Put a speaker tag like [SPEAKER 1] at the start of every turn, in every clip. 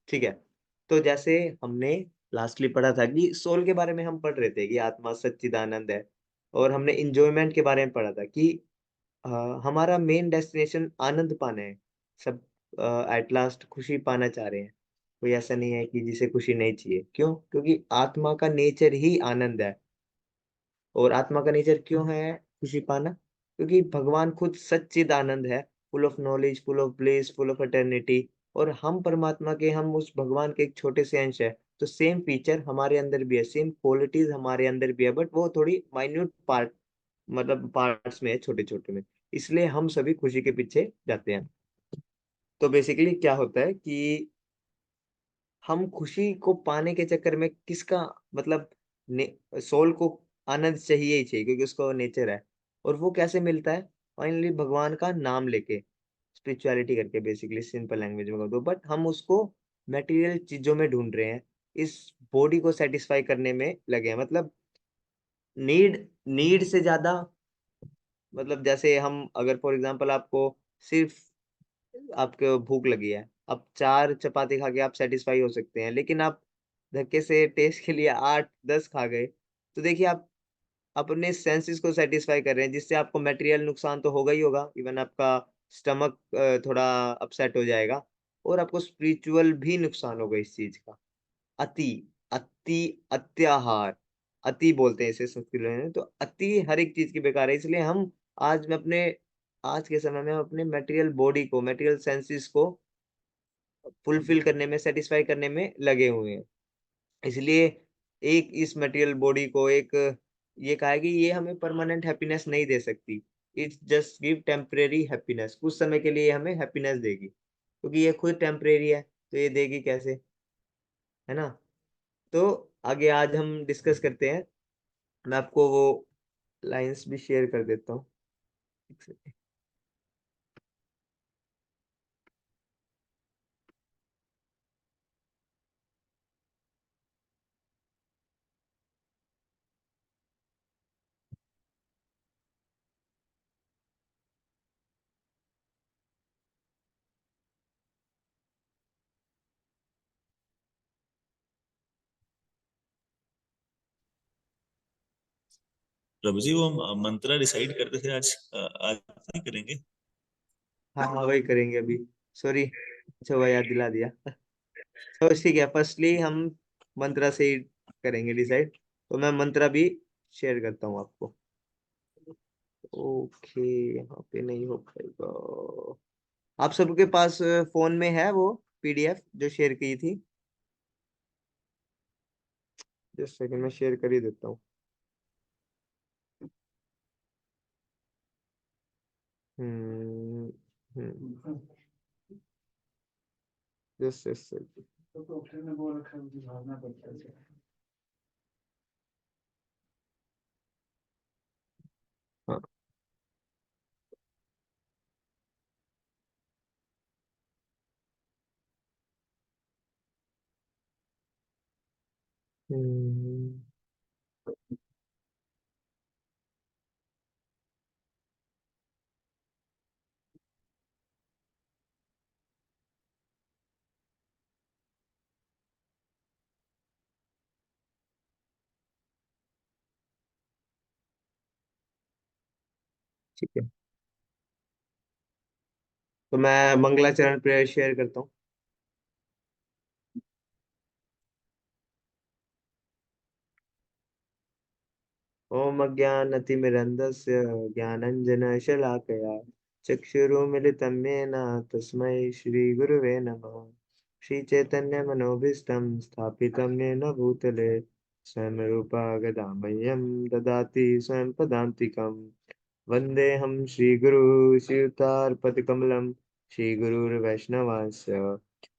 [SPEAKER 1] ठीक है। तो जैसे हमने लास्टली पढ़ा था कि सोल के बारे में हम पढ़ रहे थे कि आत्मा सच्चिदानंद है, और हमने इंजॉयमेंट के बारे में पढ़ा था कि अ, हमारा मेन डेस्टिनेशन आनंद पाना है। सब एट लास्ट खुशी पाना चाह रहे हैं। कोई ऐसा नहीं है कि जिसे खुशी नहीं चाहिए। क्यों? क्योंकि आत्मा का नेचर ही आनंद है। और आत्मा का नेचर क्यों है खुशी पाना? क्योंकि भगवान खुद सच्चिद आनंद है, full of knowledge, full of bliss, full of eternity. और हम परमात्मा के, हम उस भगवान के एक छोटे से अंश है। तो सेम फीचर हमारे अंदर भी है, सेम क्वालिटीज हमारे अंदर भी है, बट वो थोड़ी माइन्यूट पार्ट, मतलब पार्ट्स में है, छोटे छोटे में। इसलिए हम सभी खुशी के पीछे जाते हैं। तो बेसिकली क्या होता है कि हम खुशी को पाने के चक्कर में किसका, मतलब सोल को आनंद चाहिए ही चाहिए, क्योंकि उसका नेचर है। और वो कैसे मिलता है? फाइनली भगवान का नाम लेके, स्पिरिचुअलिटी करके, बेसिकली सिंपल लैंग्वेज में दो। बट हम उसको मटेरियल चीजों में ढूंढ रहे हैं, इस बॉडी को सेटिस्फाई करने में लगे हैं। मतलब नीड, नीड से ज्यादा, मतलब जैसे हम अगर फॉर एग्जांपल आपको सिर्फ, आपको भूख लगी है, आप 4 चपाती खा के आप सेटिस्फाई हो सकते हैं, लेकिन आप धक्के से टेस्ट के लिए 8-10 खा गए, तो देखिए आप अपने सेंसेस को सेटिस्फाई कर रहे हैं, जिससे आपको मटेरियल नुकसान तो होगा ही होगा, इवन आपका स्टमक थोड़ा अपसेट हो जाएगा, और आपको स्पिरिचुअल भी नुकसान होगा इस चीज का। अति, अति, अत्याहार, अति बोलते हैं इसे संस्कृत में। तो अति हर एक चीज की बेकार है। इसलिए हम आज में अपने, आज के समय में हम अपने मटेरियल बॉडी को, मटेरियल सेंसेस को फुलफिल करने में, सेटिस्फाई करने में लगे हुए हैं। इसलिए एक इस मटेरियल बॉडी को एक, ये कहा है कि ये हमें परमानेंट हैप्पीनेस नहीं दे सकती। It's just give temporary happiness, कुछ समय के लिए ये हमें हैप्पीनेस देगी, क्योंकि ये खुद टेम्परेरी है, तो ये देगी कैसे? है ना? तो आगे आज हम डिस्कस करते हैं। मैं आपको वो लाइंस भी शेयर कर देता हूँ। एक सेकंड।
[SPEAKER 2] प्रभु जी, वो हम मंत्रा डिसाइड करते थे आज, आज नहीं करेंगे?
[SPEAKER 1] हाँ हाँ, वही करेंगे अभी। सॉरी, अच्छा हुआ याद दिला दिया। तो ठीक है, फर्स्टली हम मंत्रा से ही करेंगे डिसाइड। तो मैं मंत्रा भी शेयर करता हूँ आपको। ओके, यहाँ पे नहीं हो पाएगा। आप सबके पास फोन में है वो पीडीएफ जो शेयर की थी? जस्ट सेकंड, में शेयर कर ही देता हूँ। हम्म। हम्म। Just second. हाँ। हम्म। ठीक है, तो मैं मंगलाचरण प्रेयर शेयर करता हूँ। ओम अज्ञानतिमिरन्धस्य ज्ञानञ्जनशलाकया चक्षुरुमिलितं येन तस्मै श्रीगुरुवे नमः। श्रीचैतन्यमनोभीष्टं स्थापितं येन भूतले स्वयं रूपा गदा मह्यं ददाति स्वयं पदान्तिकम्। वन्देऽहं श्रीगुरु श्रीयुतार्पतिकमलं श्रीगुरुर्वैष्णवांस्य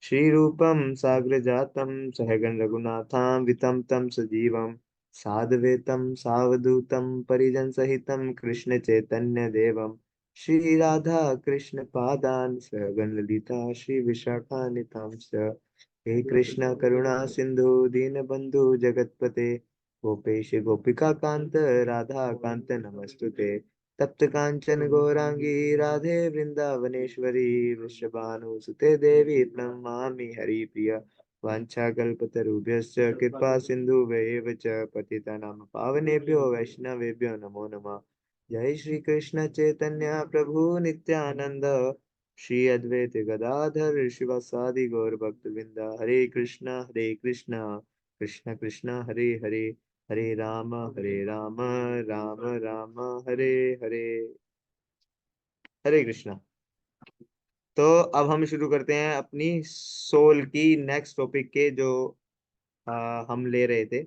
[SPEAKER 1] श्रीरूपं साग्रजातं सहगण रघुनाथान्वितं तं सजीवं साद्वैतं सावधूतं परिजनसहितं कृष्णचैतन्यदेवं श्रीराधा कृष्णपादान् सहगण ललिता श्रीविशाखान्वितांश्च। हे कृष्ण करुणा सिंधु दीनबंधु जगतपते गोपेश गोपिका कांत राधा कांत नमस्तुते। तप्त कांचन गौरांगी राधे वृंदावनेश्वरी वृषभानुसुते देवी प्रणमामि हरिप्रिया। वाञ्छाकल्पतरुभ्यश्च कृपा सिन्धुभ्येव च पतितानां पावनेभ्यो वैष्णवेभ्यो नमो नमः। जय श्री कृष्ण चैतन्य प्रभु नित्यानंद, श्री अद्वैत गदाधर शिवासादि गौर भक्तवृंद। हरे कृष्ण कृष्ण कृष्ण हरे हरे, हरे राम राम राम हरे हरे। हरे कृष्णा। तो अब हम शुरू करते हैं अपनी सोल की नेक्स्ट टॉपिक के जो हम ले रहे थे।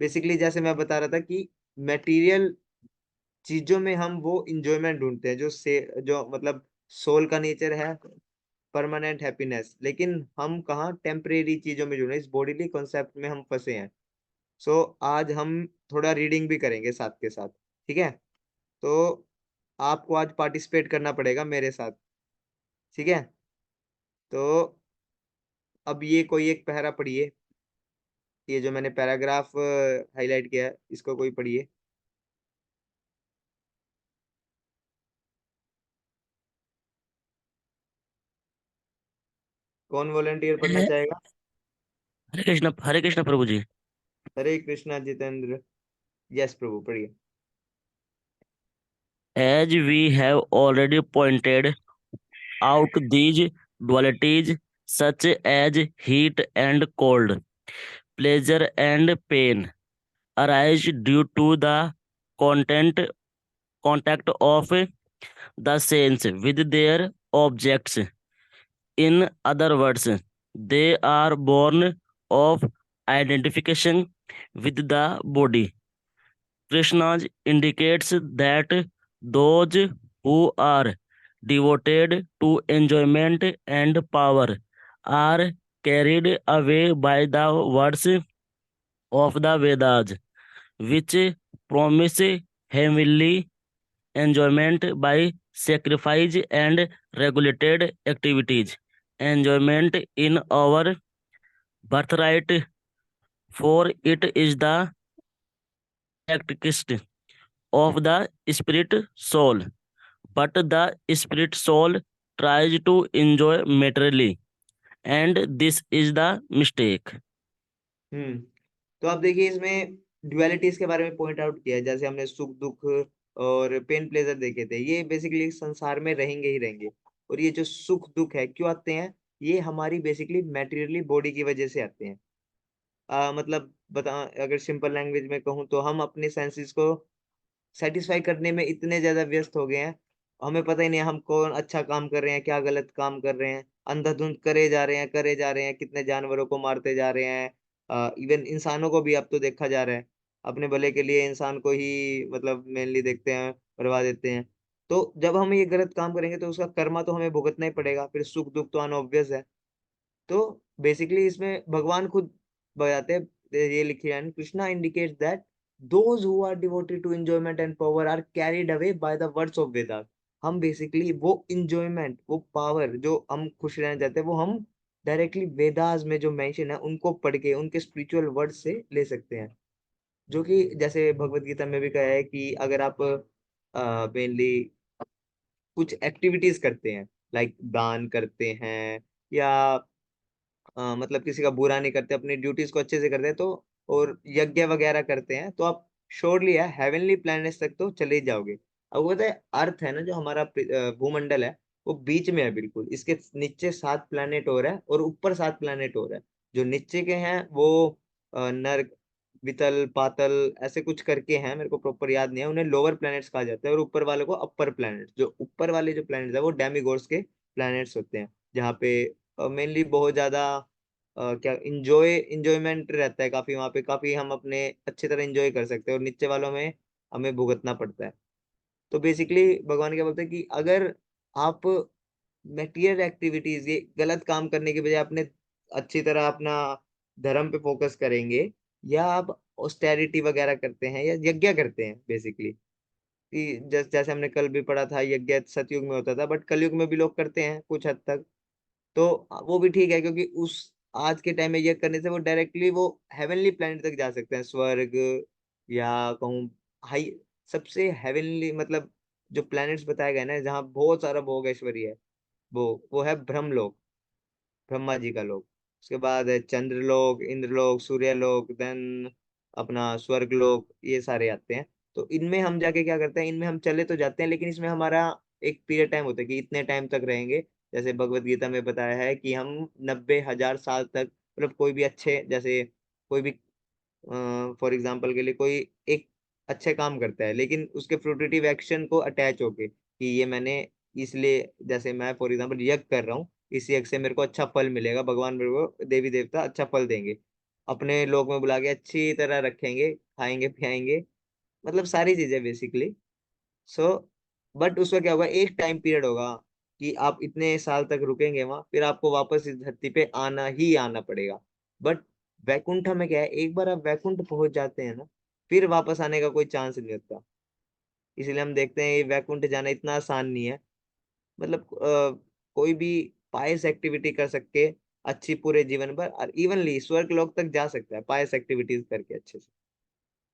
[SPEAKER 1] बेसिकली जैसे मैं बता रहा था कि मटेरियल चीजों में हम वो इंजॉयमेंट ढूंढते हैं जो मतलब सोल का नेचर है परमानेंट हैप्पीनेस, लेकिन हम कहाँ टेम्परेरी चीजों में जुड़े, इस बॉडीली कॉन्सेप्ट में हम फंसे हैं। सो आज हम थोड़ा रीडिंग भी करेंगे साथ के साथ, ठीक है। तो आपको आज पार्टिसिपेट करना पड़ेगा मेरे साथ, ठीक है। तो अब ये कोई एक पहरा पढ़िए, ये जो मैंने पैराग्राफ हाईलाइट किया है इसको कोई पढ़िए। कौन वॉलंटियर पढ़ना चाहेगा?
[SPEAKER 3] हरे कृष्ण प्रभु जी।
[SPEAKER 1] हरे कृष्णा जितेंद्र। यस प्रभु, पढ़िए।
[SPEAKER 3] As we have already pointed out, these dualities, such as heat and cold, pleasure and pain, arise due to the content contact of the sense with their objects. In other words, they are born of identification with the body. Krishna indicates that those who are devoted to enjoyment and power are carried away by the words of the Vedas, which promise heavenly enjoyment by sacrifice and regulated activities. Enjoyment in our birthright, for it is the characteristic of the spirit soul, but the spirit soul tries to enjoy materially, and this is the mistake.
[SPEAKER 1] हम्म। तो आप देखिए इसमें ड्युअलिटीज के बारे में point out किया है, जैसे हमने सुख दुख और पेन प्लेजर देखे थे। ये बेसिकली संसार में रहेंगे ही रहेंगे। और ये जो सुख दुख है क्यों आते हैं, ये हमारी बेसिकली मैटेरियली बॉडी की वजह से आते हैं। मतलब बता, अगर सिंपल लैंग्वेज में कहूँ तो हम अपने सेंसेस को सेटिस्फाई करने में इतने ज्यादा व्यस्त हो गए हैं, हमें पता ही नहीं हम कौन अच्छा काम कर रहे हैं क्या गलत काम कर रहे हैं। अंधाधुंध करे जा रहे हैं, कितने जानवरों को मारते जा रहे हैं। इवन इंसानों को भी अब तो देखा जा रहा है, अपने भले के लिए इंसान को ही मतलब मेनली देखते हैं, करवा देते हैं। तो जब हम ये गलत काम करेंगे तो उसका कर्मा तो हमें भुगतना ही पड़ेगा, फिर सुख दुख तो अनऑब्वियस है। तो बेसिकली इसमें भगवान खुद बताते हैं, ये लिखे हैं, Krishna indicates that those who are devoted to enjoyment and power are carried away by the words of Vedas. हम बेसिकली वो इंजॉयमेंट, वो पावर जो हम खुश रहना चाहते हैं, वो हम डायरेक्टली वेदास में जो मेंशन है उनको पढ़ के उनके स्पिरिचुअल वर्ड से ले सकते हैं। जो कि जैसे भगवत गीता में भी कहा है कि अगर आप मेनली कुछ एक्टिविटीज करते हैं, लाइक दान करते हैं या मतलब किसी का बुरा नहीं करते, अपनी ड्यूटीज को अच्छे से करते हैं, तो और यज्ञ वगैरह करते हैं, तो आप श्योरली है हेवनली प्लैनेट्स तक तो चले ही जाओगे। अब वो पता है अर्थ है ना जो हमारा भूमंडल है, वो बीच में है बिल्कुल, इसके नीचे 7 प्लैनेट और है और ऊपर 7 प्लैनेट और है। जो नीचे के हैं वो नर्क, वितल, पातल ऐसे कुछ करके हैं, मेरे को प्रॉपर याद नहीं है, उन्हें लोअर प्लैनेट्स कहा जाता है, और ऊपर वाले को अपर प्लैनेट्स। जो ऊपर वाले जो प्लैनेट्स है वो डेमिगॉड्स के प्लैनेट्स होते हैं, जहाँ पे मेनली बहुत ज्यादा क्या इंजॉयमेंट रहता है काफी, वहां पे काफी हम अपने अच्छी तरह इंजॉय कर सकते हैं, और नीचे वालों में हमें भुगतना पड़ता है। तो बेसिकली भगवान क्या बोलते हैं कि अगर आप मटेरियल एक्टिविटीज, ये गलत काम करने के बजाय अपने अच्छी तरह अपना धर्म पे फोकस करेंगे, या आप ऑस्टेरिटी वगैरह करते हैं या यज्ञ करते हैं बेसिकली, कि जैसे हमने कल भी पढ़ा था, यज्ञ सतयुग में होता था बट कलयुग में भी लोग करते हैं कुछ हद तक। तो वो भी ठीक है, क्योंकि उस आज के टाइम में ये करने से वो डायरेक्टली वो हेवनली प्लेनेट तक जा सकते हैं, स्वर्ग या कहूँ हाई, सबसे हेवनली मतलब जो प्लैनेट्स बताए गए ना जहाँ बहुत सारा भोग ऐश्वर्य है, वो है ब्रह्मलोक, ब्रह्मा जी का लोक। उसके बाद है चंद्रलोक, इंद्रलोक, सूर्यलोक, देन अपना स्वर्गलोक, ये सारे आते हैं। तो इनमें हम जाके क्या करते हैं, इनमें हम चले तो जाते हैं, लेकिन इसमें हमारा एक पीरियड टाइम होता है कि इतने टाइम तक रहेंगे। जैसे भगवत गीता में बताया है कि हम 90,000 साल तक, मतलब कोई भी अच्छे, जैसे कोई भी फॉर एग्जाम्पल के लिए कोई एक अच्छे काम करता है, लेकिन उसके फ्रूटिटिव एक्शन को अटैच होके कि ये मैंने इसलिए, जैसे मैं फॉर एग्जाम्पल यज्ञ कर रहा हूँ, इस यज्ञ से मेरे को अच्छा फल मिलेगा, भगवान मेरे को, देवी देवता अच्छा फल देंगे, अपने लोक में बुला के अच्छी तरह रखेंगे, खाएंगे पियाएंगे, मतलब सारी चीजें बेसिकली। सो बट उसका क्या होगा, एक टाइम पीरियड होगा कि आप इतने साल तक रुकेंगे वहां, फिर आपको वापस इस धरती पे आना ही आना पड़ेगा। बट वैकुंठ में क्या है, एक बार आप वैकुंठ पहुंच जाते हैं ना, फिर वापस आने का कोई चांस नहीं होता। इसलिए हम देखते हैं ये वैकुंठ जाना इतना आसान नहीं है। मतलब कोई भी पायस एक्टिविटी कर सके अच्छी पूरे जीवन भर, और इवनली स्वर्ग लोक तक जा सकता है पायस एक्टिविटीज करके अच्छे से।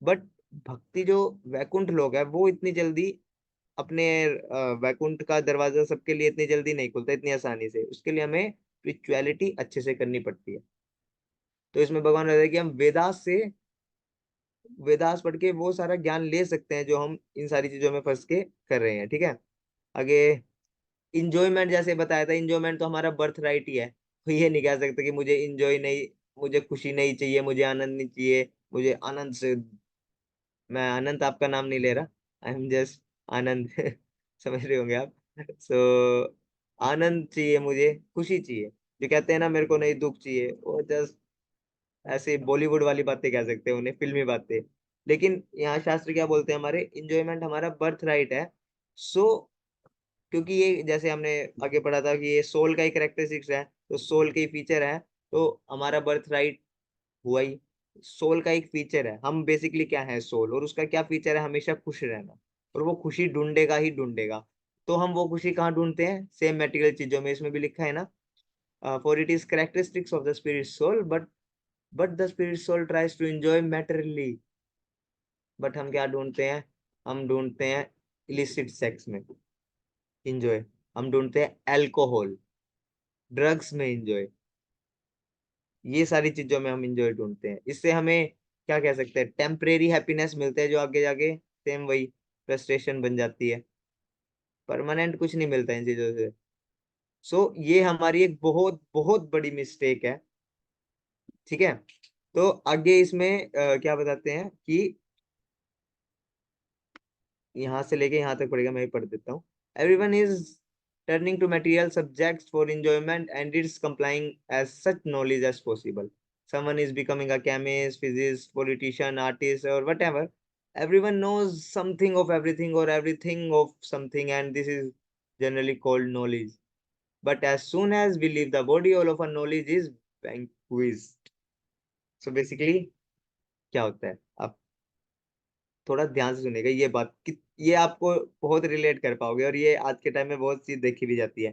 [SPEAKER 1] बट भक्ति जो वैकुंठ लोक है वो इतनी जल्दी अपने वैकुंठ का दरवाजा सबके लिए इतनी जल्दी नहीं खुलता इतनी आसानी से, उसके लिए हमें स्पिरिचुअलिटी अच्छे से करनी पड़ती है। तो इसमें भगवान रहता है कि हम वेदास से, वेदास पढ़ के वो सारा ज्ञान ले सकते हैं जो हम इन सारी चीजों में फंस के कर रहे हैं। ठीक है, आगे इंजॉयमेंट जैसे बताया था, इंजॉयमेंट तो हमारा बर्थ राइट ही है। तो ये नहीं कह सकते कि मुझे इंजॉय नहीं, मुझे खुशी नहीं चाहिए, मुझे आनंद नहीं चाहिए, मुझे आनंद से, मैं आनंद आपका नाम नहीं ले रहा, आई एम जस्ट आनंद समझ रहे होंगे आप। सो आनंद चाहिए, मुझे खुशी चाहिए। जो कहते हैं ना मेरे को नहीं दुख चाहिए, वो जस्ट ऐसे बॉलीवुड वाली बातें कह सकते हैं उन्हें, फिल्मी बातें। लेकिन यहाँ शास्त्र क्या बोलते हैं, हमारे इंजॉयमेंट हमारा बर्थ राइट है। सो क्योंकि ये जैसे हमने आगे पढ़ा था कि ये सोल का ही करेक्टरिस्टिक्स है, तो सोल के ही फीचर है, तो हमारा बर्थ राइट हुआ ही। सोल का एक फीचर है, हम बेसिकली क्या है सोल, और उसका क्या फीचर है, हमेशा खुश रहना, और वो खुशी ढूंढेगा ही ढूंढेगा। तो हम वो खुशी कहाँ ढूंढते हैं, सेम मेटेरियल चीजों में, इसमें भी लिखा है ना, for it is characteristics of the spirit soul, but the spirit soul tries to enjoy materially. But हम क्या ढूंढते हैं, हम ढूंढते हैं इलिसिट सेक्स में इंजॉय, हम ढूंढते हैं अल्कोहल, ड्रग्स में इंजॉय, ये सारी चीजों में हम इंजॉय ढूंढते हैं। इससे हमें क्या कह सकते हैं, टेम्परेरी हैप्पीनेस मिलते हैं, जो आगे जाके सेम वही फ्रस्ट्रेशन बन जाती है, परमानेंट कुछ नहीं मिलता इन चीजों से। सो ये हमारी एक बहुत बहुत बड़ी मिस्टेक है। ठीक है, तो आगे इसमें क्या बताते हैं कि यहाँ से लेके यहाँ तक पढ़ेगा, मैं ही पढ़ देता हूँ। Everyone is turning to material subjects for enjoyment and it's complying as such knowledge as possible. Someone is becoming a chemist, physicist, politician, artist, or whatever. Everyone knows something of everything or everything of something, and this is generally called knowledge. But as soon as we leave the body, all of our knowledge is vanquished. So basically क्या होता है, आप थोड़ा ध्यान से सुनेगा ये बात कि ये आपको बहुत रिलेट कर पाओगे, और ये आज के टाइम में बहुत चीज देखी भी जाती है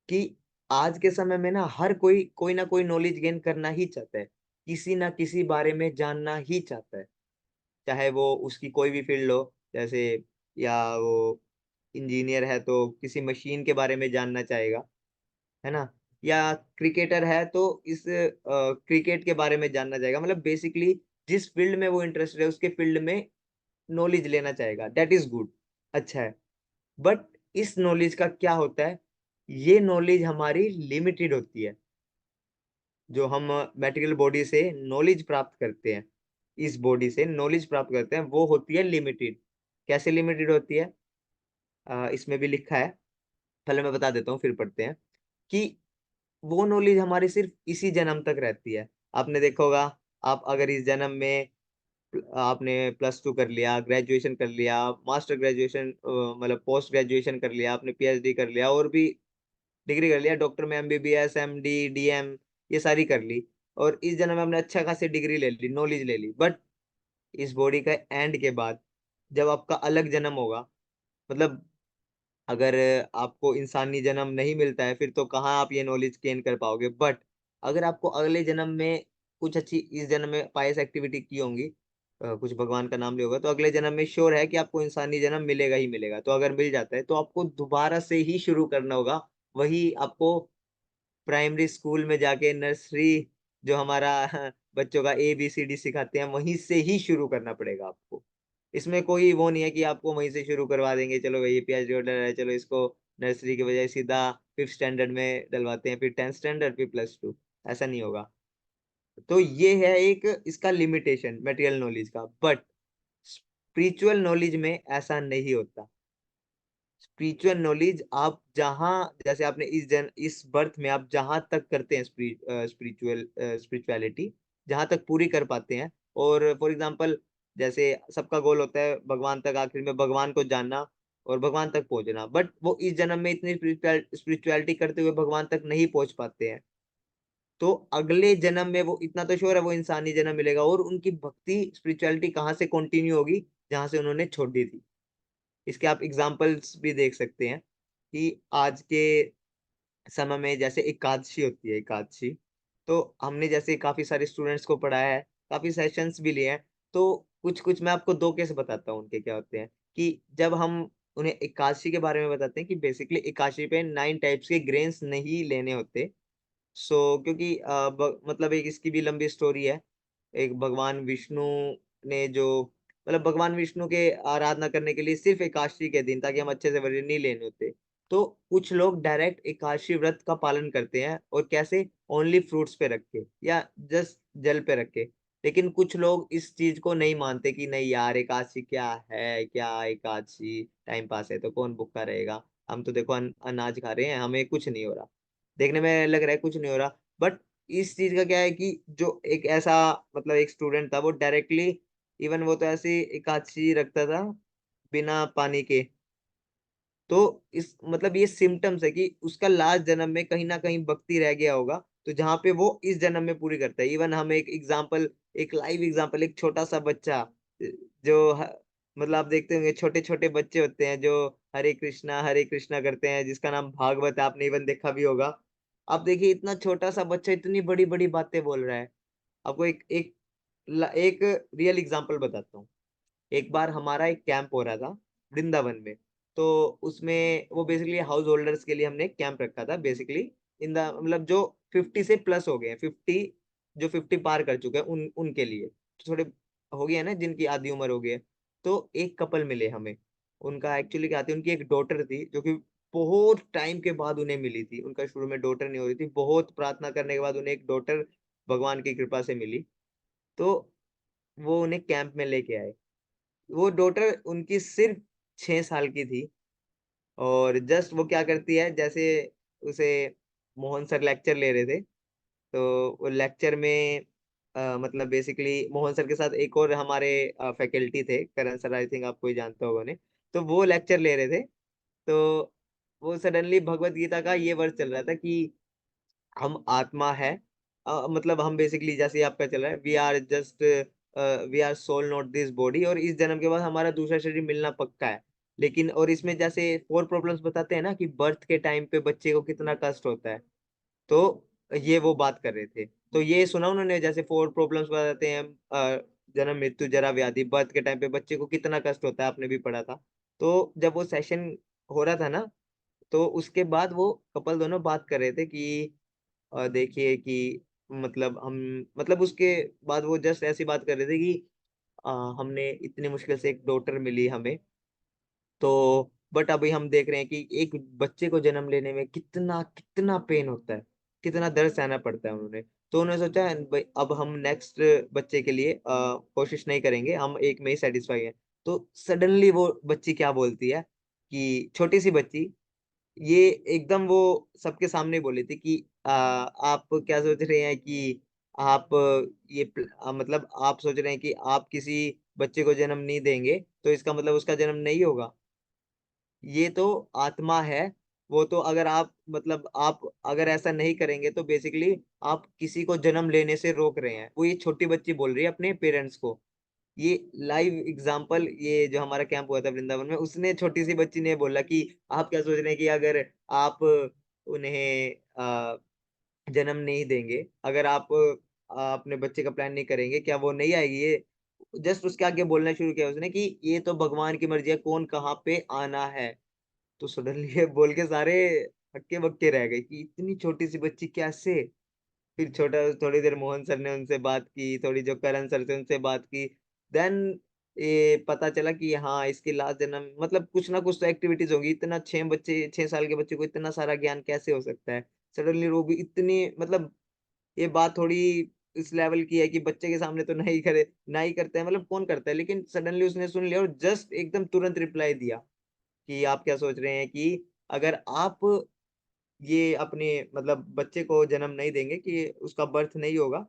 [SPEAKER 1] कि आज के समय में ना हर कोई कोई ना कोई नॉलेज गेन करना ही चाहता है, किसी ना किसी बारे में जानना ही चाहता है, चाहे वो उसकी कोई भी फील्ड हो। जैसे या वो इंजीनियर है तो किसी मशीन के बारे में जानना चाहेगा, है ना, या क्रिकेटर है तो इस क्रिकेट के बारे में जानना चाहेगा, मतलब बेसिकली जिस फील्ड में वो इंटरेस्टेड है उसके फील्ड में नॉलेज लेना चाहेगा, दैट इज गुड, अच्छा है। बट इस नॉलेज का क्या होता है, ये नॉलेज हमारी लिमिटेड होती है। जो हम मटेरियल बॉडी से नॉलेज प्राप्त करते हैं, इस बॉडी से नॉलेज प्राप्त करते हैं, वो होती है लिमिटेड। कैसे लिमिटेड होती है, इसमें भी लिखा है, पहले मैं बता देता हूँ फिर पढ़ते हैं कि वो नॉलेज हमारी सिर्फ इसी जन्म तक रहती है। आपने देखा होगा, आप अगर इस जन्म में आपने +2 कर लिया, ग्रेजुएशन कर लिया, मास्टर ग्रेजुएशन मतलब पोस्ट ग्रेजुएशन कर लिया, आपने पीएचडी कर लिया, और भी डिग्री कर लिया, डॉक्टर में एमबीबीएस एमडी डीएम, ये सारी कर ली, और इस जन्म में हमने अच्छा खासी डिग्री ले ली, नॉलेज ले ली। बट इस बॉडी का एंड के बाद जब आपका अलग जन्म होगा, मतलब अगर आपको इंसानी जन्म नहीं मिलता है फिर तो कहाँ आप ये नॉलेज गेन कर पाओगे। बट अगर आपको अगले जन्म में कुछ अच्छी, इस जन्म में पायस एक्टिविटी की होंगी, कुछ भगवान का नाम लिया होगा, तो अगले जन्म में श्योर है कि आपको इंसानी जन्म मिलेगा ही मिलेगा। तो अगर मिल जाता है तो आपको दोबारा से ही शुरू करना होगा। वही आपको प्राइमरी स्कूल में जाके नर्सरी, जो हमारा बच्चों का ABCD सिखाते हैं, वहीं से ही शुरू करना पड़ेगा आपको। इसमें कोई वो नहीं है कि आपको वहीं से शुरू करवा देंगे, चलो भाई ये PhD होल्डर है, चलो इसको नर्सरी के बजाय सीधा 5th स्टैंडर्ड में डलवाते हैं, फिर 10th स्टैंडर्ड, फिर +2। ऐसा नहीं होगा। तो ये है एक इसका लिमिटेशन मटेरियल नॉलेज का। बट स्पिरिचुअल नॉलेज में ऐसा नहीं होता। स्पिरिचुअल नॉलेज आप जहां, जैसे आपने इस बर्थ में आप जहां तक करते हैं स्पिरिचुअलिटी, जहां तक पूरी कर पाते हैं। और फॉर एग्जांपल, जैसे सबका गोल होता है भगवान तक, आखिर में भगवान को जानना और भगवान तक पहुंचना, बट वो इस जन्म में इतनी स्पिरिचुअलिटी करते हुए भगवान तक नहीं पहुंच पाते हैं। तो अगले जन्म में वो इतना तो श्योर है, वो इंसानी जन्म मिलेगा, और उनकी भक्ति स्पिरिचुअलिटी कहाँ से कंटिन्यू होगी, जहां से उन्होंने छोड़ दी थी। इसके आप एग्जाम्पल्स भी देख सकते हैं कि आज के समय में जैसे एकादशी होती है, एकादशी, तो हमने जैसे काफी सारे स्टूडेंट्स को पढ़ाया है, काफी सेशंस भी लिए हैं। तो कुछ कुछ मैं आपको 2 केस बताता हूँ उनके क्या होते हैं। कि जब हम उन्हें एकादशी के बारे में बताते हैं कि बेसिकली एकादशी पे 9 टाइप्स के ग्रेन्स नहीं लेने होते। क्योंकि मतलब एक इसकी भी लंबी स्टोरी है। एक भगवान विष्णु ने जो, मतलब भगवान विष्णु के आराधना करने के लिए सिर्फ एकादशी के दिन, ताकि हम अच्छे से व्रत नहीं लेने होते, तो कुछ लोग डायरेक्ट एकादशी व्रत का पालन करते हैं। और कैसे? ओनली फ्रूट्स पे रख के या जस्ट जल पे रख के। लेकिन कुछ लोग इस चीज को नहीं मानते कि नहीं यार, एकादशी क्या है, क्या एकादशी टाइम पास है, तो कौन भूखा रहेगा, हम तो देखो अनाज खा रहे हैं, हमें कुछ नहीं हो रहा, देखने में लग रहा है कुछ नहीं हो रहा। बट इस चीज का क्या है कि जो एक ऐसा, मतलब एक स्टूडेंट था, वो डायरेक्टली, इवन वो तो ऐसे एकादशी रखता था बिना पानी के। तो इस मतलब ये सिम्टम्स है कि उसका लास्ट जन्म में कहीं ना कहीं भक्ति रह गया होगा, तो जहाँ पे वो इस जन्म में पूरी करता है। इवन हम एक एग्जांपल, एक लाइव एग्जांपल, एक छोटा सा बच्चा जो मतलब आप देखते होंगे छोटे छोटे बच्चे होते हैं जो हरे कृष्णा करते हैं, जिसका नाम भागवत है, आपने इवन देखा भी होगा। आप देखिए इतना छोटा सा बच्चा इतनी बड़ी बड़ी बातें बोल रहा है। आपको एक रियल एग्जांपल बताता हूँ। एक बार हमारा एक कैंप हो रहा था वृंदावन में। तो उसमें वो बेसिकली हाउस होल्डर्स के लिए हमने एक कैंप रखा था, बेसिकली इन द मतलब जो 50 से प्लस हो गए हैं, 50 जो 50 पार कर चुके हैं, उनके लिए, तो थोड़े हो गए हैं ना जिनकी आधी उम्र हो गई है। तो एक कपल मिले हमें। उनका एक्चुअली क्या थी, उनकी एक डॉटर थी जो कि बहुत टाइम के बाद उन्हें मिली थी। उनका शुरू में डॉटर नहीं हो रही थी, बहुत प्रार्थना करने के बाद उन्हें एक डॉटर भगवान की कृपा से मिली। तो वो उन्हें कैंप में लेके आए। वो डॉटर उनकी सिर्फ 6 साल की थी। और जस्ट वो क्या करती है, जैसे उसे मोहन सर लेक्चर ले रहे थे, तो वो लेक्चर में मतलब बेसिकली मोहन सर के साथ एक और हमारे फैकल्टी थे, करण सर, आई थिंक आपको ही जानते होगे उन्हें। तो वो लेक्चर ले रहे थे। तो वो सडनली भगवत गीता का ये वर्ड चल रहा था कि हम आत्मा है, मतलब हम बेसिकली जैसे ही आपका चल रहा है, we are soul not this body, और इस जन्म के बाद हमारा दूसरा शरीर मिलना पक्का है। लेकिन और इसमें जैसे 4 प्रॉब्लम्स बताते हैं ना कि बर्थ के टाइम पे बच्चे को कितना कष्ट होता है। तो ये वो बात कर रहे थे। तो ये सुना उन्होंने, जैसे 4 प्रॉब्लम्स बताते हैं, जन्म मृत्यु जरा व्याधि, बर्थ के टाइम पे बच्चे को कितना कष्ट होता है, आपने भी पढ़ा था। तो जब वो सेशन हो रहा था ना, तो उसके बाद वो कपल दोनों बात कर रहे थे कि देखिए कि मतलब हम, मतलब उसके बाद वो जस्ट ऐसी बात कर रहे थे कि हमने इतनी मुश्किल से एक डॉटर मिली हमें, तो बट अभी हम देख रहे हैं कि एक बच्चे को जन्म लेने में कितना कितना पेन होता है, कितना दर्द सहना पड़ता है उन्होंने। तो उन्होंने सोचा भाई अब हम नेक्स्ट बच्चे के लिए कोशिश नहीं करेंगे, हम एक में ही सेटिस्फाई हैं। तो सडनली वो बच्ची क्या बोलती है कि छोटी सी बच्ची, ये एकदम वो सबके सामने बोली थी कि आप क्या सोच रहे हैं कि आप मतलब आप सोच रहे हैं कि आप किसी बच्चे को जन्म नहीं देंगे तो इसका मतलब उसका जन्म नहीं होगा। ये तो आत्मा है। वो तो अगर आप मतलब आप अगर ऐसा नहीं करेंगे तो बेसिकली आप किसी को जन्म लेने से रोक रहे हैं। वो ये छोटी बच्ची बोल रही है अपने पेरेंट्स को। ये लाइव एग्जाम्पल, ये जो हमारा कैंप हुआ था वृंदावन में, उसने छोटी सी बच्ची ने बोला कि आप क्या सोच रहे हैं कि अगर आप उन्हें जन्म नहीं देंगे, अगर आप अपने बच्चे का प्लान नहीं करेंगे, क्या वो नहीं आएगी ये? जस्ट उसके आगे बोलना शुरू किया उसने कि ये तो भगवान की मर्जी है, कौन कहाँ पे आना है। तो सडनली ये बोल के सारे हक्के बक्के रह गए कि इतनी छोटी सी बच्ची कैसे। फिर छोटा थोड़ी देर मोहन सर ने उनसे बात की, थोड़ी जो करण सर थे उनसे बात की। देन ये पता चला कि हाँ इसकी लास्ट जन्म मतलब कुछ ना कुछ तो एक्टिविटीज होंगी। इतना 6 साल के बच्चे को इतना सारा ज्ञान कैसे हो सकता है। सडनली वो भी इतनी मतलब ये बात थोड़ी इस लेवल की है कि बच्चे के सामने तो नहीं करे, ना ही करते हैं, मतलब कौन करता है, लेकिन सडनली उसने सुन लिया और जस्ट एकदम तुरंत रिप्लाई दिया कि आप क्या सोच रहे हैं कि अगर आप ये अपने मतलब बच्चे को जन्म नहीं देंगे कि उसका बर्थ नहीं होगा,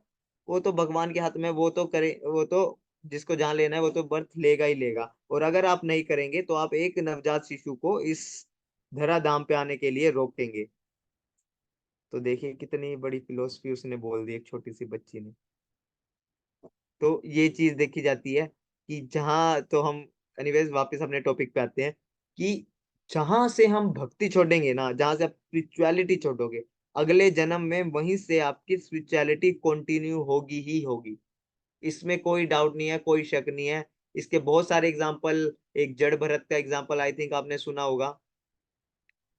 [SPEAKER 1] वो तो भगवान के हाथ में, वो तो करे, वो तो जिसको जहाँ लेना है वो तो बर्थ लेगा ही लेगा। और अगर आप नहीं करेंगे तो आप एक नवजात शिशु को इस धरा धाम पे आने के लिए रोकेंगे। तो देखिए कितनी बड़ी फिलोसफी उसने बोल दी एक छोटी सी बच्ची ने। तो ये चीज देखी जाती है कि जहां तो हम एनीवेज वापस अपने टॉपिक पे आते हैं कि जहां से हम भक्ति छोड़ेंगे ना, जहां से आप स्पिरिचुअलिटी छोड़ोगे, अगले जन्म में वहीं से आपकी स्पिरिचुअलिटी कंटिन्यू होगी ही होगी। इसमें कोई डाउट नहीं है, कोई शक नहीं है। इसके बहुत सारे एग्जाम्पल, एक जड़ भरत का एग्जाम्पल आई थिंक आपने सुना होगा।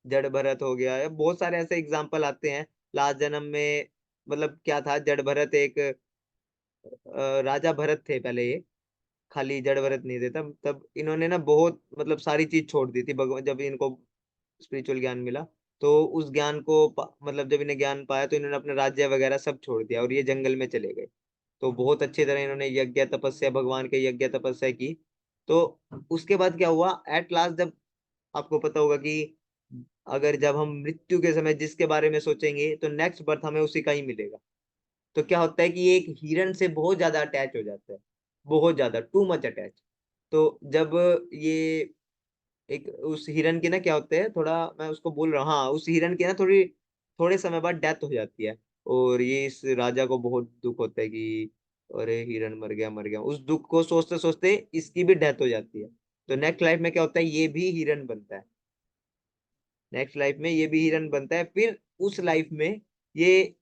[SPEAKER 1] जड़ भरत हो गया, या बहुत सारे ऐसे एग्जाम्पल आते हैं। लास्ट जन्म में मतलब क्या था, जड़ भरत एक राजा भरत थे पहले ये, खाली जड़ भरत नहीं थे। तब तब इन्होंने ना बहुत मतलब सारी चीज छोड़ दी थी भगवान, जब इनको स्पिरिचुअल ज्ञान मिला। तो उस ज्ञान को मतलब जब इन्हें ज्ञान पाया तो इन्होंने अपना राज्य वगैरह सब छोड़ दिया और ये जंगल में चले गए। तो बहुत अच्छी तरह इन्होंने यज्ञ तपस्या, भगवान के यज्ञ तपस्या की। तो उसके बाद क्या हुआ एट लास्ट, जब आपको पता होगा कि अगर जब हम मृत्यु के समय जिसके बारे में सोचेंगे तो नेक्स्ट बर्थ हमें उसी का ही मिलेगा। तो क्या होता है कि ये एक हिरण से बहुत ज्यादा अटैच हो जाता है, बहुत ज्यादा, टू मच अटैच। तो जब ये एक उस हिरन की ना क्या होता है, थोड़ा मैं उसको बोल रहा हूँ, हाँ उस हिरन की ना थोड़ी थोड़े समय बाद डेथ हो जाती है। और ये इस राजा को बहुत दुख होता है कि अरे हिरन मर गया मर गया। उस दुख को सोचते सोचते इसकी भी डेथ हो जाती है। तो नेक्स्ट लाइफ में क्या होता है, ये भी हिरन बनता है। नेक्स्ट लाइफ में ये भी हिरन बनता है। फिर उस लाइफ में ये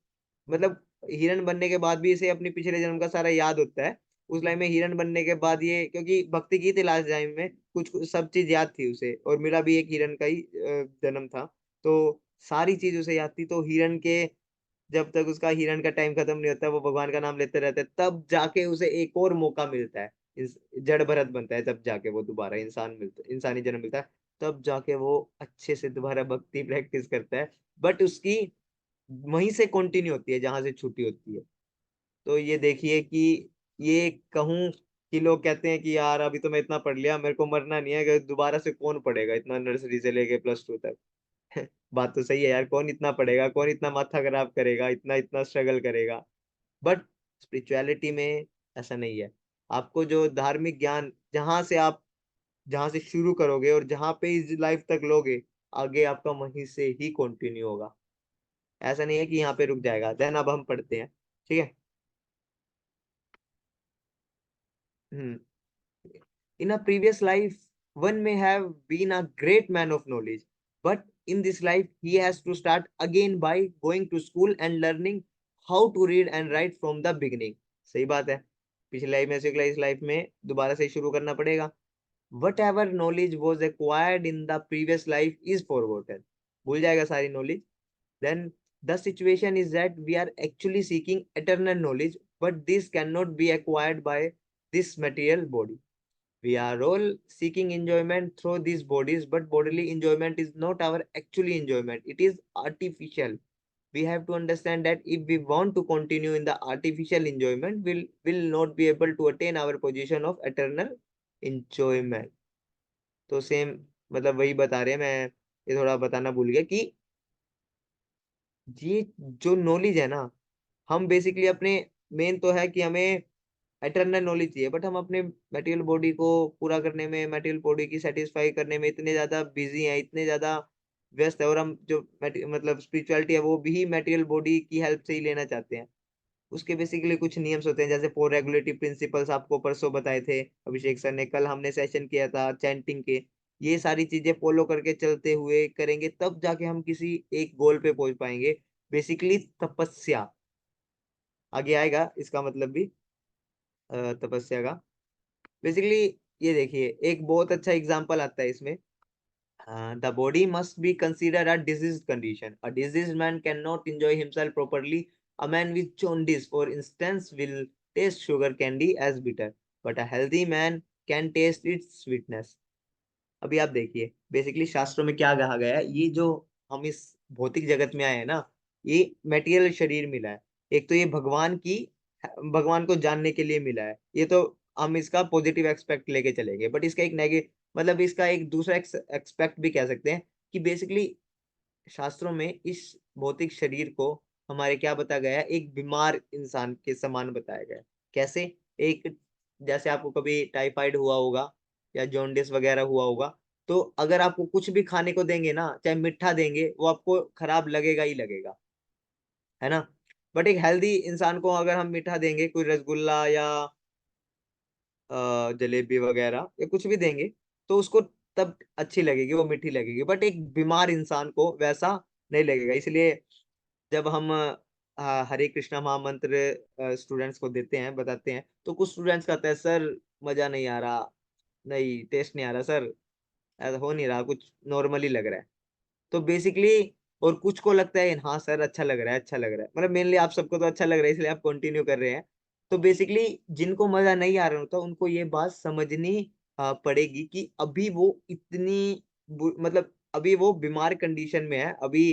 [SPEAKER 1] मतलब हिरन बनने के बाद भी इसे अपनी पिछले जन्म का सारा याद होता है। उस लाइफ में हिरन बनने के बाद ये क्योंकि भक्ति की थी लास्ट टाइम में, कुछ कुछ सब चीज याद थी उसे, और मिला भी एक हिरन का ही जन्म था। तो सारी चीज उसे याद थी। तो हिरन के जब तक उसका हिरन का टाइम खत्म नहीं होता, वो भगवान का नाम लेते रहते हैं, तब जाके उसे एक और मौका मिलता है। जड़ भरत बनता है तब जाके वो दोबारा इंसान मिलता, इंसानी जन्म मिलता है। तब जाके वो अच्छे से दोबारा भक्ति प्रैक्टिस करता है। बट उसकी वहीं से कंटिन्यू होती है जहां से छुट्टी होती है। तो ये देखिए कि ये कहूँ कि लोग कहते हैं कि यार अभी तो मैं इतना पढ़ लिया, मेरे को मरना नहीं है, अगर दोबारा से कौन पढ़ेगा इतना, नर्सरी से लेके +2 तक। बात तो सही है यार, कौन इतना पढ़ेगा, कौन इतना माथा खराब करेगा, इतना इतना स्ट्रगल करेगा। बट स्पिरिचुअलिटी में ऐसा नहीं है। आपको जो धार्मिक ज्ञान जहां से शुरू करोगे और जहां पे इस लाइफ तक लोगे, आगे आपका वहीं से ही कंटिन्यू होगा। ऐसा नहीं है कि यहाँ पे रुक जाएगा। देन अब हम पढ़ते हैं, ठीक है। हम्म In a previous life, one may have been a great man of knowledge, but in this life, he has to start again by going to school and learning how to read and write from the beginning. सही बात है, पिछली life में से इस life में दोबारा से शुरू करना पड़ेगा। Whatever knowledge was acquired in the previous life is forgotten. भूल जाएगा सारी knowledge। Then the situation is that we are actually seeking eternal knowledge, but this cannot be acquired by this material body. We are all seeking enjoyment through these bodies, but bodily enjoyment is not our actually enjoyment. It is artificial. We have to understand that if we want to continue in the artificial enjoyment, will not be able to attain our position of eternal enjoyment. तो same मतलब वही बता रहे हैं। मैं ये थोड़ा बताना भूल गया कि ये जो नॉलेज है ना, हम बेसिकली अपने मेन तो है कि हमें एटर्नल नॉलेज चाहिए, बट हम अपने मटेरियल बॉडी को पूरा करने में, मटेरियल बॉडी की सेटिस्फाई करने में इतने ज्यादा बिजी हैं, इतने ज्यादा व्यस्त है। और हम जो मतलब स्पिरिचुअलिटी है वो भी मटेरियल बॉडी की हेल्प से ही लेना चाहते हैं। उसके बेसिकली कुछ नियम्स होते हैं, जैसे 4 रेगुलेटरी प्रिंसिपल्स आपको परसों बताए थे अभिषेक सर ने, कल हमने सेशन किया था चैंटिंग के। ये सारी चीजें फॉलो करके चलते हुए करेंगे तब जाके हम किसी एक गोल पे पहुंच पाएंगे। बेसिकली तपस्या आगे आएगा इसका मतलब भी, तपस्या का। बेसिकली ये देखिए, एक बहुत अच्छा एग्जांपल आता है इसमें। The body must be considered a diseased condition. A diseased man cannot enjoy himself properly. A man with jaundice, for instance, will taste sugar candy as bitter, but a healthy man can taste its sweetness. अभी आप देखिए, basically शास्त्रों में क्या कहा गया है, ये जो हम इस भौतिक जगत में आए हैं ना, ये मटेरियल शरीर मिला है। एक तो ये भगवान को जानने के लिए मिला है, ये तो हम इसका पॉजिटिव एक्सपेक्ट लेके चलेंगे। बट इसका एक नेगेटिव, मतलब इसका एक दूसरा एक्सपेक्ट भी कह सकते हैं कि बेसिकली शास्त्रों में इस भौतिक शरीर को हमारे क्या बताया गया है, एक बीमार इंसान के समान बताया गया है। कैसे? एक, जैसे आपको कभी टाइफाइड हुआ होगा या जॉन्डिस वगैरह हुआ होगा, तो अगर आपको कुछ भी खाने को देंगे ना, चाहे मीठा देंगे, वो आपको खराब लगेगा ही लगेगा, है ना। बट एक हेल्दी इंसान को अगर हम मीठा देंगे, कोई रसगुल्ला या जलेबी वगैरह या कुछ भी देंगे, तो उसको तब अच्छी लगेगी, वो मीठी लगेगी। बट एक बीमार इंसान को वैसा नहीं लगेगा। इसलिए जब हम हरे कृष्णा महामंत्र स्टूडेंट्स को देते हैं, बताते हैं, तो कुछ स्टूडेंट्स कहते हैं सर मजा नहीं आ रहा, नहीं टेस्ट नहीं आ रहा सर, ऐसा हो नहीं रहा, कुछ नॉर्मली लग रहा है। तो बेसिकली, और कुछ को लगता है हाँ सर अच्छा लग रहा है, अच्छा लग रहा है, मतलब मेनली आप सबको तो अच्छा लग रहा है इसलिए आप कंटिन्यू कर रहे हैं। तो बेसिकली जिनको मजा नहीं आ रहा होता, उनको ये बात समझनी पड़ेगी कि अभी वो इतनी मतलब अभी वो बीमार कंडीशन में है। अभी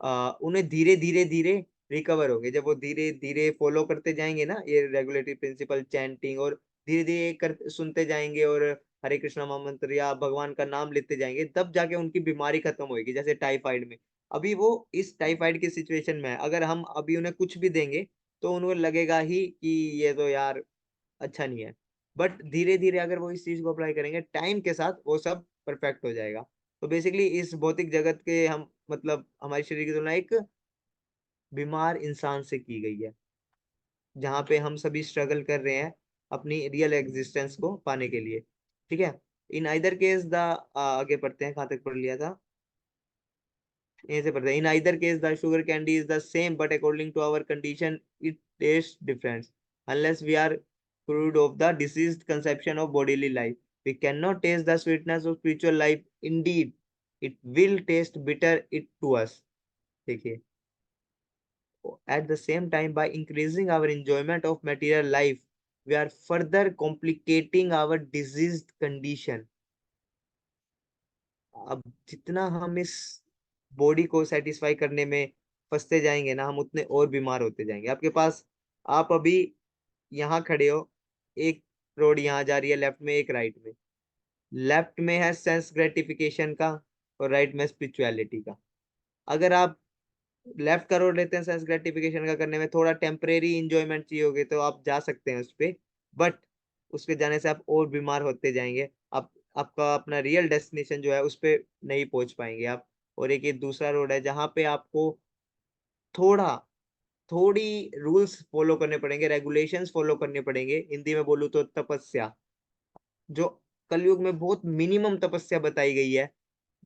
[SPEAKER 1] उन्हें धीरे धीरे धीरे रिकवर होंगे, जब वो धीरे धीरे फॉलो करते जाएंगे ना ये रेगुलेटरी प्रिंसिपल, चैंटिंग, और धीरे धीरे कर सुनते जाएंगे और हरे कृष्णा महामंत्र या भगवान का नाम लेते जाएंगे, तब जाके उनकी बीमारी खत्म होगी। जैसे टाइफाइड में, अभी वो इस टाइफाइड की सिचुएशन में है, अगर हम अभी उन्हें कुछ भी देंगे तो उन्हें लगेगा ही कि ये तो यार अच्छा नहीं है। बट धीरे धीरे अगर वो इस चीज को अप्लाई करेंगे, टाइम के साथ वो सब परफेक्ट हो जाएगा। तो बेसिकली इस भौतिक जगत के हम मतलब हमारे शरीर की तुलना एक बीमार इंसान से की गई है, जहाँ पे हम सभी स्ट्रगल कर रहे हैं अपनी रियल एग्जिस्टेंस को पाने के लिए। ठीक है। इन आइदर केस द, आगे पढ़ते हैं, कहाँ तक पढ़ लिया था, यहीं से पढ़ते हैं। In either case the sugar candy is the same but according to our condition it taste different, unless we are cured of the diseased conception of bodily life, we cannot taste the sweetness of spiritual life, indeed it will taste bitter it to us। देखिए, at the same time, by increasing our enjoyment of material life, we are further complicating our diseased condition। अब जितना हम इस body को satisfy करने में फंसते जाएंगे ना, हम उतने और बीमार होते जाएंगे। आपके पास, आप अभी यहाँ खड़े हो, एक रोड यहाँ जा रही है लेफ्ट में, एक राइट में। लेफ्ट में है सेंस ग्रेटिफिकेशन का और राइट में स्पिरिचुअलिटी का। अगर आप लेफ्ट का रोड लेते हैं सेंस ग्रेटिफिकेशन का करने में, थोड़ा टेम्परेरी इंजॉयमेंट चाहिए होगी तो आप जा सकते हैं उस पे। बट उसके जाने से आप और बीमार होते जाएंगे, आप आपका अपना रियल डेस्टिनेशन जो है उस पे नहीं पहुंच पाएंगे आप। और एक ये दूसरा रोड है जहाँ पे आपको थोड़ा थोड़ी रूल्स फॉलो करने पड़ेंगे, रेगुलेशंस फॉलो करने पड़ेंगे। हिंदी में बोलूँ तो तपस्या, जो कलयुग में बहुत मिनिमम तपस्या बताई गई है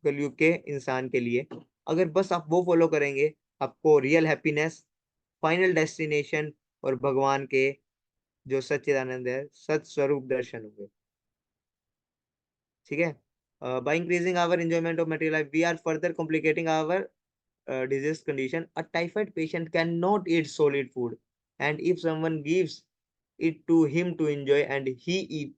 [SPEAKER 1] कलयुग के इंसान के लिए। अगर बस आप वो फॉलो करेंगे, आपको रियल हैप्पीनेस, फाइनल डेस्टिनेशन और भगवान के जो सच्चिदानंद है सच स्वरूप दर्शन होंगे। ठीक है। By increasing our enjoyment of material life we are further complicating our disease condition. A typhoid patient cannot eat solid food, and if someone gives it to him to enjoy and he eats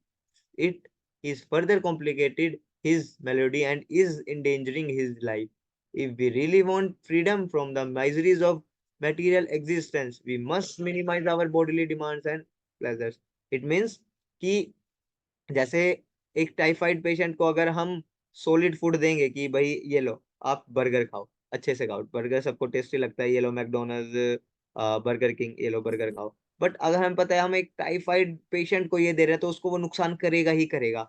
[SPEAKER 1] it, is further complicated his malady and is endangering his life. If we really want freedom from the miseries of material existence, we must minimize our bodily demands and pleasures. It means कि जैसे एक typhoid patient को अगर हम solid food देंगे कि भाई ये लो आप बर्गर खाओ, अच्छे से खाओ, बर्गर सबको टेस्टी लगता है, ये लो मैकडोनल्ड्स, बर्गर किंग, ये लो बर्गर खाओ। बट अगर हमें पता है हम एक टाइफाइड पेशेंट को ये दे रहे हैं तो उसको वो नुकसान करेगा ही करेगा।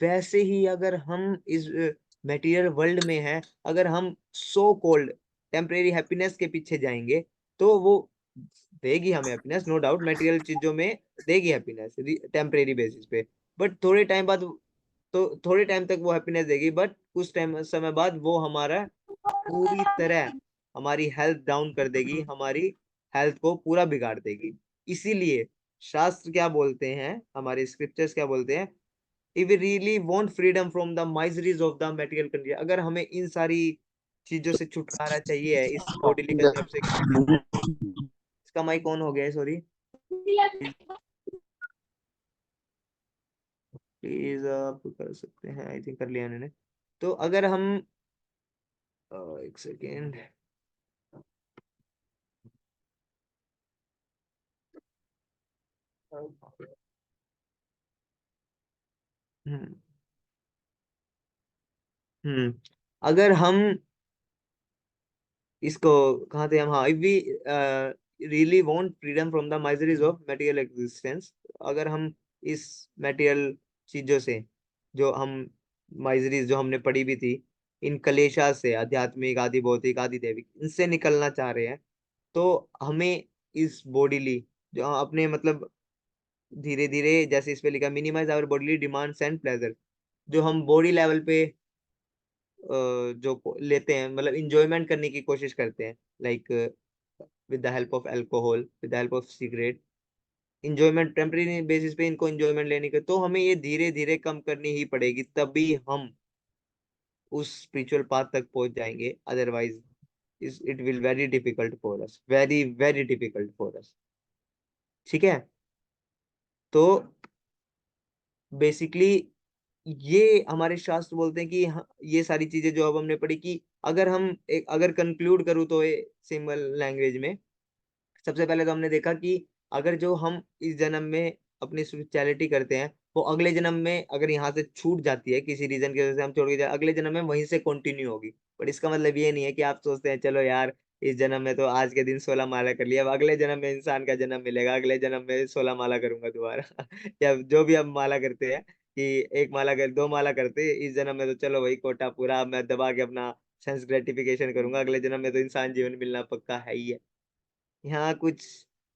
[SPEAKER 1] वैसे ही अगर हम इस मटेरियल वर्ल्ड में हैं, अगर हम सो कॉल्ड टेम्परेरी हैप्पीनेस के पीछे जाएंगे, तो वो देगी हमें हैप्पीनेस, नो डाउट, मटेरियल चीजों में देगी हैप्पीनेस टेम्परेरी बेसिस पे। बट थोड़े टाइम बाद, तो थोड़े टाइम तक वो हैप्पीनेस देगी, बट कुछ टाइम समय बाद वो हमारा पूरी तरह हमारी हेल्थ डाउन कर देगी, हमारी हेल्थ को पूरा बिगाड़ देगी। इसीलिए शास्त्र क्या बोलते हैं, हमारे स्क्रिप्चर्स क्या बोलते हैं, if we really want freedom from the miseries of the material condition, अगर हमें इन सारी चीजों से छुटकारा चाहिए इस बॉडीली कंसेप्ट से, इसका माइक ऑन हो गया है, सॉरी प्लीज आप कर सकते हैं, आई थिंक कर लिया इन्होंने। तो अगर हम एक सेकेंड, हम्म हम्म अगर हम इसको कहाँ थे हम, हाँ, if we really want freedom from the miseries of material existence, अगर हम इस मटेरियल चीजों से, जो हम माइजरीज जो हमने पढ़ी भी थी, इन कलेशा से, आध्यात्मिक आदि भौतिक आदि दैविक, इनसे निकलना चाह रहे हैं, तो हमें इस बॉडीली जो हम अपने मतलब धीरे धीरे, जैसे इस पे लिखा, minimize our bodily demands and pleasure, जो हम बॉडी लेवल पे जो लेते हैं, मतलब इंजॉयमेंट करने की कोशिश करते हैं, like with the help of alcohol, with the help of cigarette, enjoyment temporary basis पे इनको इंजॉयमेंट लेने के, तो हमें ये धीरे धीरे कम करनी ही पड़ेगी, तभी हम उस स्पिरिचुअल पाथ तक पहुंच जाएंगे, otherwise it will very difficult for us, very very difficult for us. ठीक है, तो बेसिकली ये हमारे शास्त्र बोलते हैं कि ये सारी चीजें जो अब हमने पढ़ी, कि अगर हम एक, अगर कंक्लूड करूँ तो सिंपल लैंग्वेज में, सबसे पहले तो हमने देखा कि अगर जो हम इस जन्म में अपनी स्पिरिचुअलिटी करते हैं, वो अगले जन्म में अगर यहाँ से छूट जाती है किसी रीजन की वजह से, हम छोड़ के जाए, अगले जन्म में वहीं से कंटिन्यू होगी। बट इसका मतलब ये नहीं है कि आप सोचते हैं चलो यार, इस जन्म में तो आज के दिन 16 माला कर लिया, अब अगले जन्म में इंसान का जन्म मिलेगा, अगले जन्म में 16 माला करूंगा दोबारा या जो भी हम माला करते हैं, कि एक माला कर, दो माला करते इस जन्म में, तो चलो वही कोटा पूरा मैं दबा के अपना सेंस ग्रेटिफिकेशन करूंगा, अगले जन्म में तो इंसान जीवन मिलना पक्का है ही है। यहाँ कुछ,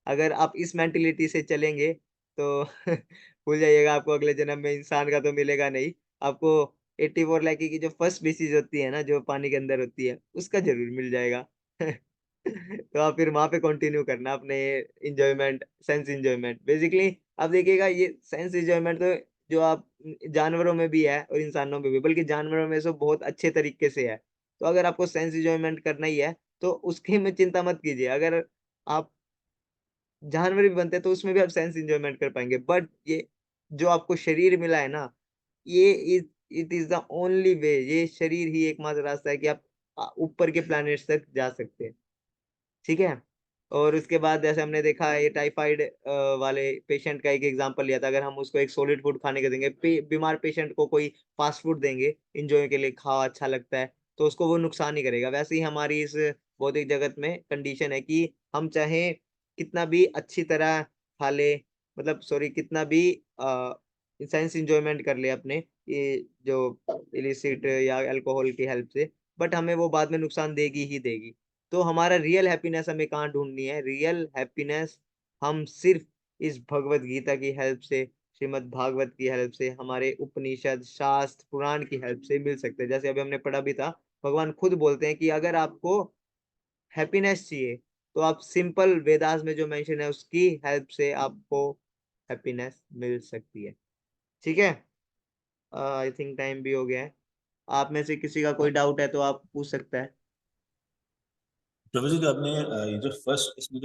[SPEAKER 1] अगर आप इस मेंटेलिटी से चलेंगे तो भूल जाइएगा, आपको अगले जन्म में इंसान का तो मिलेगा नहीं, आपको 84 लाख की जो फर्स्ट स्पीसीज होती है ना, जो पानी के अंदर होती है, उसका जरूर मिल जाएगा तो आप फिर वहां पे कंटिन्यू करना अपने इंजॉयमेंट, सेंस इंजॉयमेंट। बेसिकली आप देखिएगा, ये सेंस इंजॉयमेंट तो जो आप जानवरों में भी है और इंसानों में भी, बल्कि जानवरों में से बहुत अच्छे तरीके से है। तो अगर आपको सेंस इंजॉयमेंट करना ही है, तो उसकी में चिंता मत कीजिए, अगर आप जानवर भी बनते हैं तो उसमें भी आप सेंस एंजॉयमेंट कर पाएंगे। बट ये जो आपको शरीर मिला है ना, ये it is the only way, ये शरीर ही एकमात्र रास्ता है कि आप ऊपर के प्लैनेट्स तक जा सकते हैं। ठीक है, और उसके बाद जैसे हमने देखा, ये टाइफाइड वाले पेशेंट का एक एग्जांपल लिया था, अगर हम उसको एक सॉलिड फूड खाने के देंगे, बीमार पेशेंट को कोई फास्ट फूड देंगे इंजॉय के लिए, खाओ अच्छा लगता है, तो उसको वो नुकसान नहीं करेगा। वैसे ही हमारी इस भौतिक जगत में कंडीशन है कि हम चाहे कितना भी अच्छी तरह खा ले, मतलब सॉरी, कितना भी सेंस इंजॉयमेंट कर ले अपने, ये जो इलिसिट या अल्कोहल की हेल्प से, बट हमें वो बाद में नुकसान देगी ही देगी। तो हमारा रियल हैप्पीनेस हमें कहाँ ढूंढनी है, रियल हैप्पीनेस हम सिर्फ इस भगवत गीता की हेल्प से, श्रीमद् भागवत की हेल्प से, हमारे उपनिषद शास्त्र पुराण की हेल्प से मिल सकते हैं। जैसे अभी हमने पढ़ा भी था, भगवान खुद बोलते हैं कि अगर आपको हैप्पीनेस चाहिए, तो आप सिंपल वेदास में जो मेंशन है उसकी हेल्प से आपको हैप्पीनेस मिल सकती है। ठीक है, आई थिंक टाइम भी हो गया है, आप में से किसी का कोई डाउट है तो आप पूछ सकता है।
[SPEAKER 2] प्रभु जी, तो आपने ये जो फर्स्ट इसमें जो